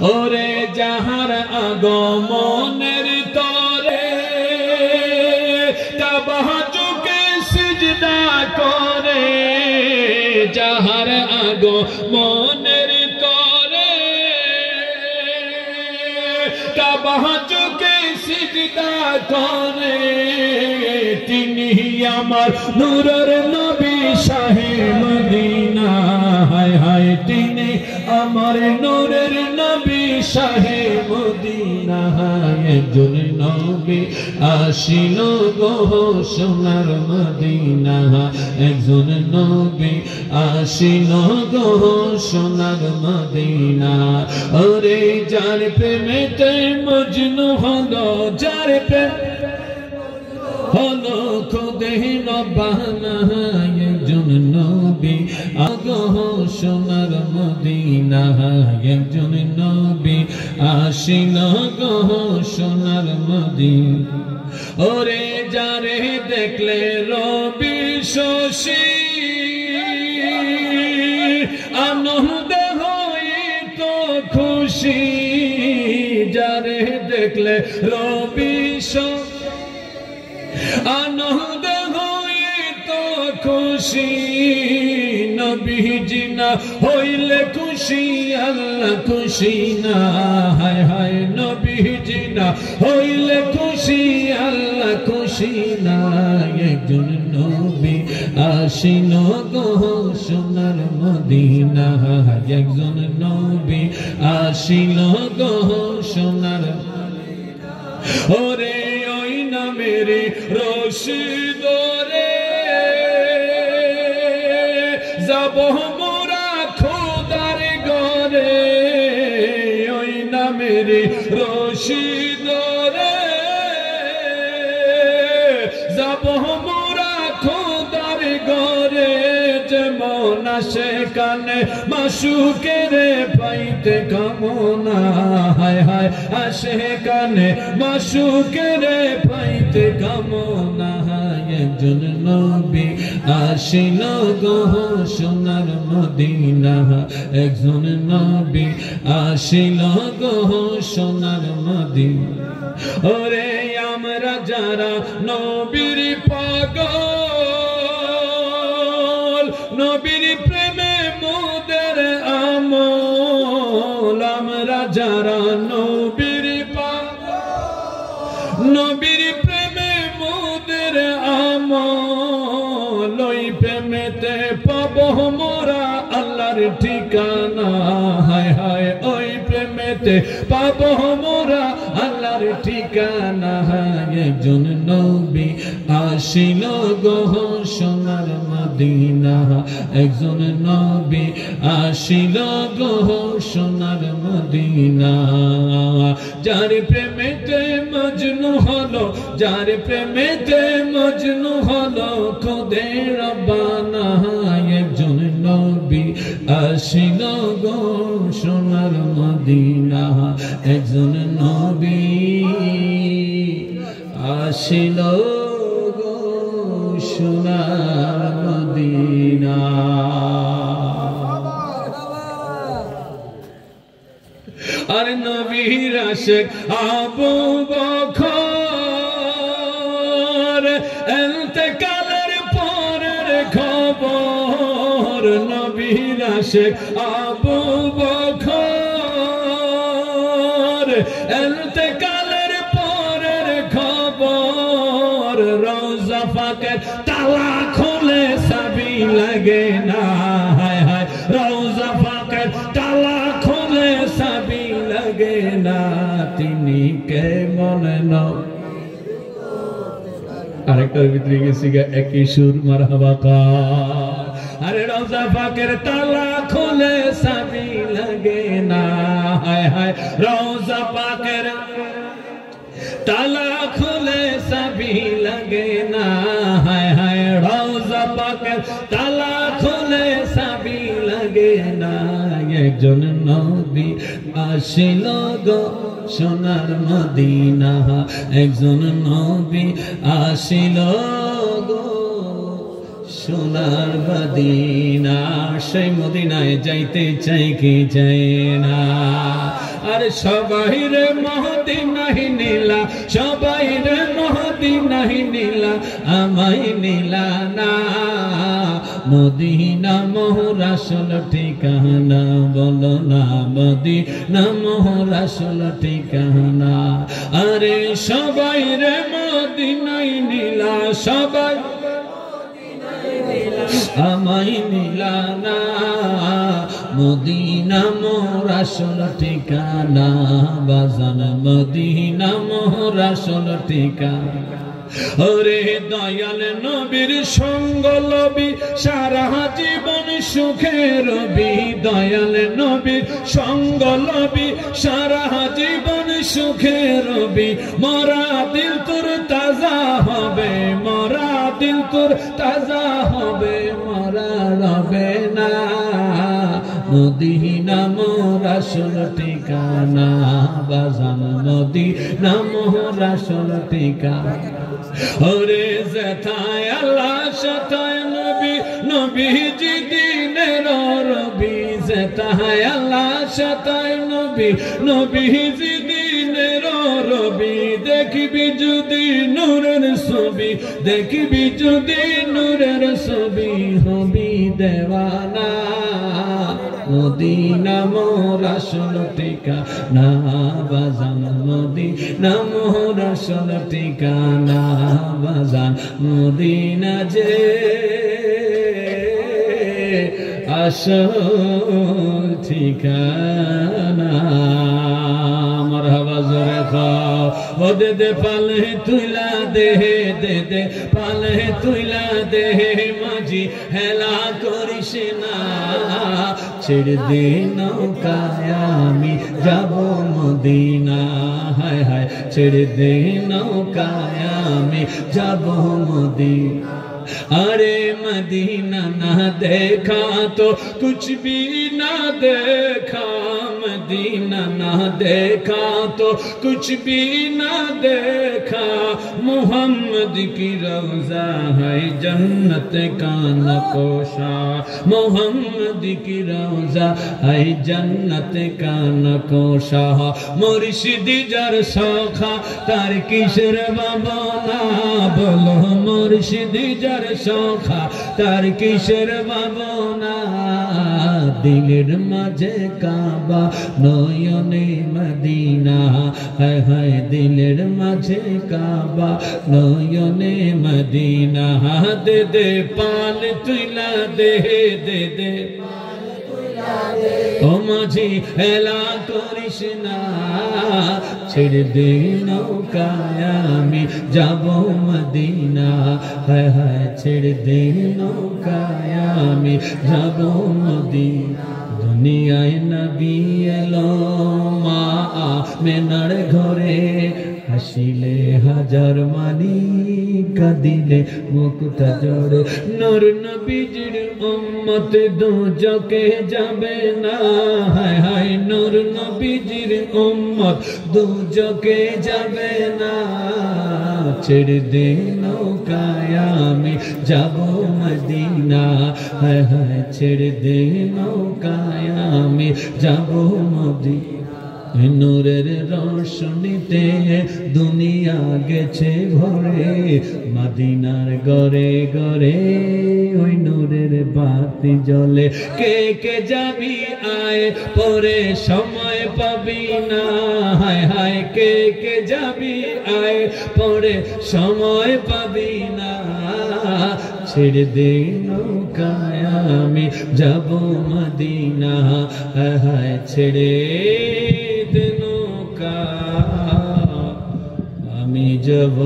ওরে যাহার আগমনের তরে কাবা ঝুঁকে সিজদা করে, যাহার আগমনের তরে কাবা ঝুঁকে সিজদা করে, তিনি আমার নূরের নবী শাহে মদিনা। হায় হায় তিনি আমার নূরের নবী শাহে মদিনা। একজন নবী আসিল গো সোনার মদিনা, একজন নবী আসিল গো সোনার মদিনা। ওরে যার প্রেমেতে মজনু হলো, যার প্রেম হলো খুদে নবানা, একজন নবী আগো সোনার মদিনা, একজন নবী আসিল গো সোনার মদিনা। ওরে যারে দেখলে রবি শশী আনন্দ হইত খুশি, যারে দেখলে রবি শশী আনন্দ হইত খুশি, নবীজি না হইলে খুশি আল্লাহ খুশি না। হায় হায় নবীজি না হইলে খুশি আল্লাহ খুশি না। একজন নবী আসিল গো সোনার মদিনা, একজন নবী আসিল গো সোনার। ওরে ওই নামের রশিদ রে যাব মোরা খোদার ঘরে, ওই নামের রশিদ রে যাব মোরা খোদার ঘরে, যেমন আসে কানে মাসুকের পাইতে কামনা। হায় হায় আসে কানে মাসুকের পাইতে কামনা। একজন নবী আসিল গো সোনার মদিনা, একজন নবী আসিল গো সোনার মদিনা। ওরে আমরা যারা নবীর পাগল, নবীর প্রেমে মোদের আমল, আমরা যারা নবীর পাগল, নবীর প্রেমে মোদের আমল, ওই প্রেমেতে পাবো মোরা আল্লাহর ঠিকানা। হায় হায় ওই প্রেমেতে পাবো মোরা আল্লাহর ঠিকানা। একজন নবী আসিল গো সোনার মদিনা, একজন নবী আসিল গো সোনার মদিনা। যার প্রেমেতে মজনু হলো, যার প্রেমেতে মজনু হলো খুদে রব্বানা, একজন নবী আসিল গো সোনার মদিনা, একজন নবী আসিল গো সোনার মদিনা। আর নবীর আশিক আবু বকর ইন্তেকালের পরের খবর, নবীর আশিক আবু বকর ইন্তেকালের পরের খবর, রওজা পাকের তালা খুলে চাবি লাগে না। হায় হায় রওজা পাকের তালা খুলে চাবি লাগে না, তিনি কেমন নবী। আরেকটার ভিতরে গেছি একই সুর মারহাবা কা। আরে রওজা পাকের তালা খুলে চাবি লাগে না। হায় হায় রওজা পাকের তালা খুলে চাবি লাগে না। হায় হায় রওজা পাকের তালা খুলে চাবি লাগে না। একজন নবী আসিল গো সোনার মদিনা, একজন নবী আসিল গো সোনার মদিনা। সেই মদিনায় যাইতে চাই কি চাই না। আর সবাই রে মদিনায় নীলা সবাই রে মদিনায় নীলা আমায় নীলা না মদিনা মোর আসল ঠিকানা বলো না মদিনা মোর আসল ঠিকানা আরে সবাই রে মদিনায় নীলা সবাই আমায় নীলা না মদিনা মোর আসল ঠিকানা বাজান মদিনা মোর আসল ঠিকানা ওরে দয়াল নবীর সঙ্গ লবি সারা জীবন সুখে রবি দয়াল নবীর সঙ্গ লবি সারা জীবন সুখে রবি মরা দিল তোর তাজা হবে মরা দিল তোর তাজা হবে মরা রবে না মদিনা মোর আসল ঠিকানা বাজান মদিনা মোর আসল ঠিকানা ওরে যেথায় আল্লাহ সেথায় নবী নবীজি দিনের রবি যেথায় আল্লাহ সেথায় নবী নবীজি দিনের রবি দেখবি যদি নূরের ছবি দেখবি যদি নূরের ছবি হবি দেওয়ানা মদিনা মোর আসল ঠিকানা বাজান মদিনা মোর আসল ঠিকানা বাজান মদিনা যে আসল ঠিকানা মারহাবা জোরে খাও ও দে দে পালে তুইলা দে দে দে পালে তুইলা দে মাঝি হেলা করিস না ছেড়ে দে নৌকায় আমি যাব মদিনা হায় হায় ছেড়ে দে নৌকায় আমি যাব মদিনা अरे मदीना ना देखा तो कुछ भी ना देखा मदीना ना देखा तो कुछ भी ना देखा मोहम्मद की रौजा है जन्नत का नक्शा मोहम्मद की रौजा है जन्नत का नक्शा मुर्शिद जर सखा तार किशोर बाबा बोलो मुर्शिद जर सखा तार किशोर बाबा दिलेर माझे काबा नयने मदीना हाय हाय दिलेर माझे काबा नयने मदीना दे दे पाल तुला दे दे दे ओ माझी हेला करिस ना ছেড়ে দে নৌকায় আমি যাব মদিনা হায় হায় ছেড়ে দে নৌকায় আমি যাব মদিনা দুনিয়ায় নবী এলো মা আমেনার ঘরে হাসিলে হাজার মানি কাঁদিলে মুক্তা জোড়ে নূর নবীজির উম্মত দুজকে যাবে না হায় হায় নূর নবীজির উম্মত দুজকে যাবে না ছেড়ে দে নৌকায় আমি যাব মদিনা হায় হায় ছেড়ে দে নৌকায় আমি যাব মদিনা নূরের রোশনীতে দুনিয়া গেছে ভরে মদিনার ঘরে ঘরে ওই নূরের বাতি জ্বলে কে কে যাবি আয় পরে সময় পাবি না হায় হায় কে কে যাবি আয় পরে সময় পাবি না ছেড়ে দে নৌকায় আমি যাব মদিনা হায় হায় ছেড়ে নৌকা আমি যাব